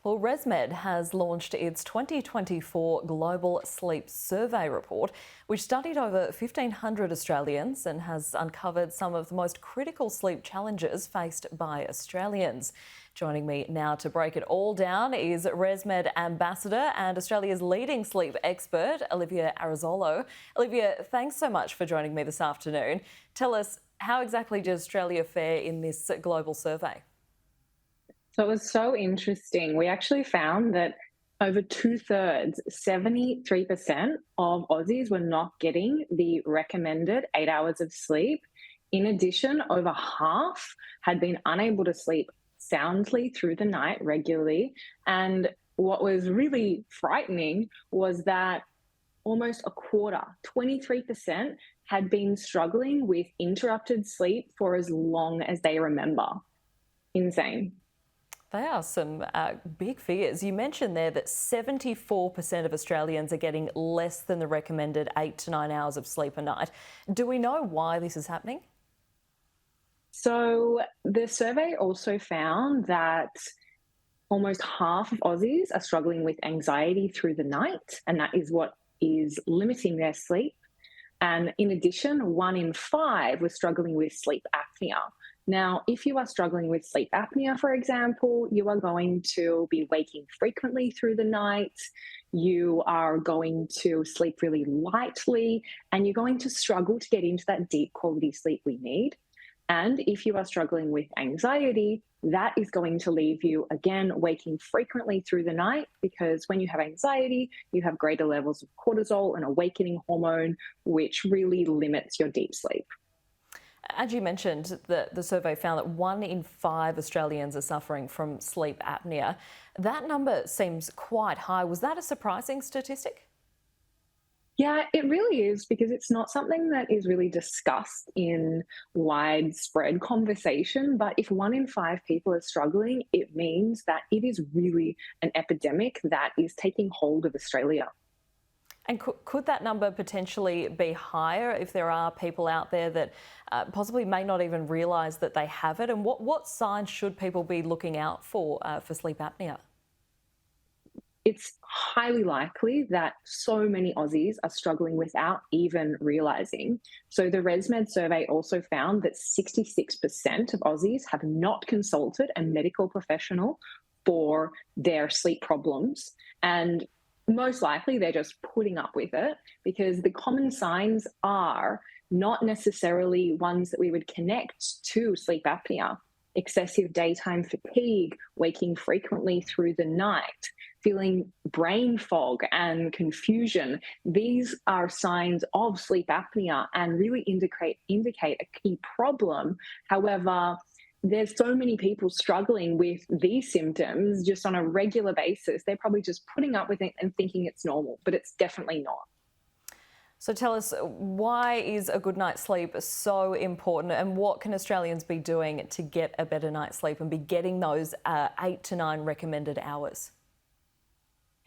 Well, ResMed has launched its 2024 Global Sleep Survey report, which studied over 1,500 Australians and has uncovered some of the most critical sleep challenges faced by Australians. Joining me now to break it all down is ResMed Ambassador and Australia's leading sleep expert, Olivia Arrezolo. Olivia, thanks so much for joining me this afternoon. Tell us, how exactly did Australia fare in this global survey? So it was so interesting. We actually found that over two-thirds, 73% of Aussies were not getting the recommended 8 hours of sleep. In addition, over half had been unable to sleep soundly through the night regularly. And what was really frightening was that almost a quarter, 23%, had been struggling with interrupted sleep for as long as they remember. Insane. They are some big figures. You mentioned there that 74% of Australians are getting less than the recommended 8 to 9 hours of sleep a night. Do we know why this is happening? So the survey also found that almost half of Aussies are struggling with anxiety through the night, and that is what is limiting their sleep. And in addition, 1 in 5 was struggling with sleep apnea. Now, if you are struggling with sleep apnea, for example, you are going to be waking frequently through the night, you are going to sleep really lightly, and you're going to struggle to get into that deep quality sleep we need. And if you are struggling with anxiety, that is going to leave you, again, waking frequently through the night, because when you have anxiety, you have greater levels of cortisol, an awakening hormone, which really limits your deep sleep. As you mentioned, the survey found that 1 in 5 Australians are suffering from sleep apnea. That number seems quite high. Was that a surprising statistic? Yeah, it really is, because it's not something that is really discussed in widespread conversation. But if 1 in 5 people are struggling, it means that it is really an epidemic that is taking hold of Australia. And could that number potentially be higher if there are people out there that possibly may not even realise that they have it? And what signs should people be looking out for sleep apnea? It's highly likely that so many Aussies are struggling without even realising. So the ResMed survey also found that 66% of Aussies have not consulted a medical professional for their sleep problems. And most likely they're just putting up with it, because the common signs are not necessarily ones that we would connect to sleep apnea. Excessive daytime fatigue, waking frequently through the night, feeling brain fog and confusion. These are signs of sleep apnea and really indicate a key problem. However, there's so many people struggling with these symptoms just on a regular basis. They're probably just putting up with it and thinking it's normal, but it's definitely not. So tell us, why is a good night's sleep so important, and what can Australians be doing to get a better night's sleep and be getting those 8 to 9 recommended hours?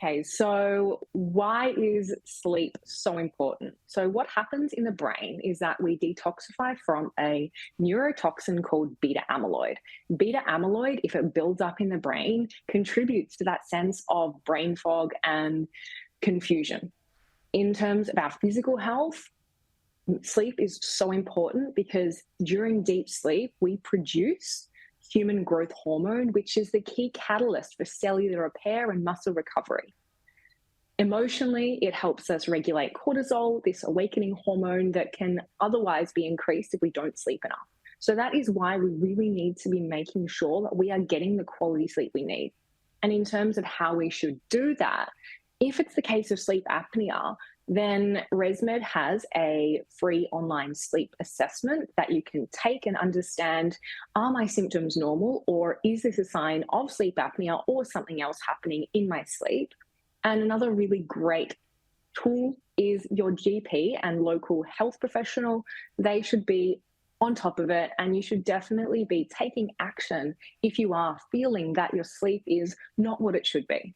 Okay, so why is sleep so important? So, what happens in the brain is that we detoxify from a neurotoxin called beta amyloid. Beta amyloid, if it builds up in the brain, contributes to that sense of brain fog and confusion. In terms of our physical health, sleep is so important because during deep sleep, we produce human growth hormone, which is the key catalyst for cellular repair and muscle recovery. Emotionally, it helps us regulate cortisol, this awakening hormone that can otherwise be increased if we don't sleep enough. So that is why we really need to be making sure that we are getting the quality sleep we need. And in terms of how we should do that, if it's the case of sleep apnea, then ResMed has a free online sleep assessment that you can take and understand, are my symptoms normal, or is this a sign of sleep apnea or something else happening in my sleep? And another really great tool is your GP and local health professional. They should be on top of it, and you should definitely be taking action if you are feeling that your sleep is not what it should be.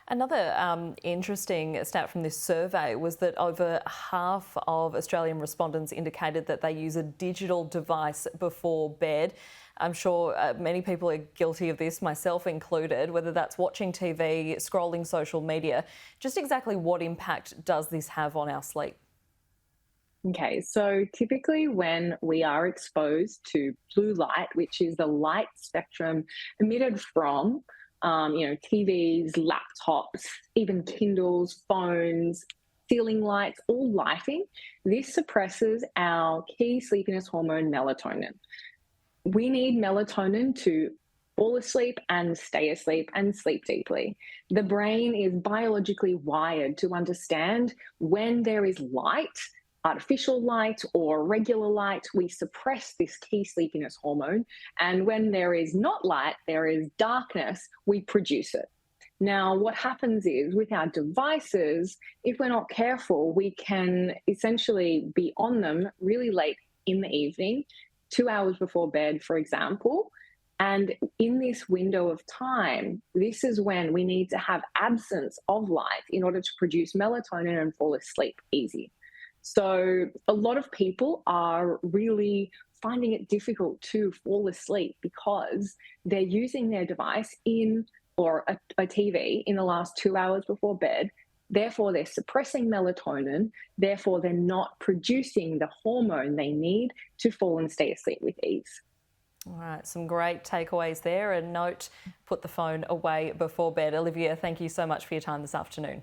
Another interesting stat from this survey was that over half of Australian respondents indicated that they use a digital device before bed. I'm sure many people are guilty of this, myself included, whether that's watching TV, scrolling social media. Just exactly what impact does this have on our sleep? Okay, so typically when we are exposed to blue light, which is the light spectrum emitted from, TVs, laptops, even Kindles, phones, ceiling lights, all lighting, this suppresses our key sleepiness hormone, melatonin. We need melatonin to fall asleep and stay asleep and sleep deeply. The brain is biologically wired to understand when there is light, artificial light or regular light, we suppress this key sleepiness hormone. And when there is not light, there is darkness, we produce it. Now, what happens is with our devices, if we're not careful, we can essentially be on them really late in the evening, 2 hours before bed, for example. And in this window of time, this is when we need to have absence of light in order to produce melatonin and fall asleep easy. So, a lot of people are really finding it difficult to fall asleep because they're using their device in or a TV in the last 2 hours before bed. Therefore, they're suppressing melatonin. Therefore, they're not producing the hormone they need to fall and stay asleep with ease. All right, some great takeaways there. And note, put the phone away before bed. Olivia, thank you so much for your time this afternoon.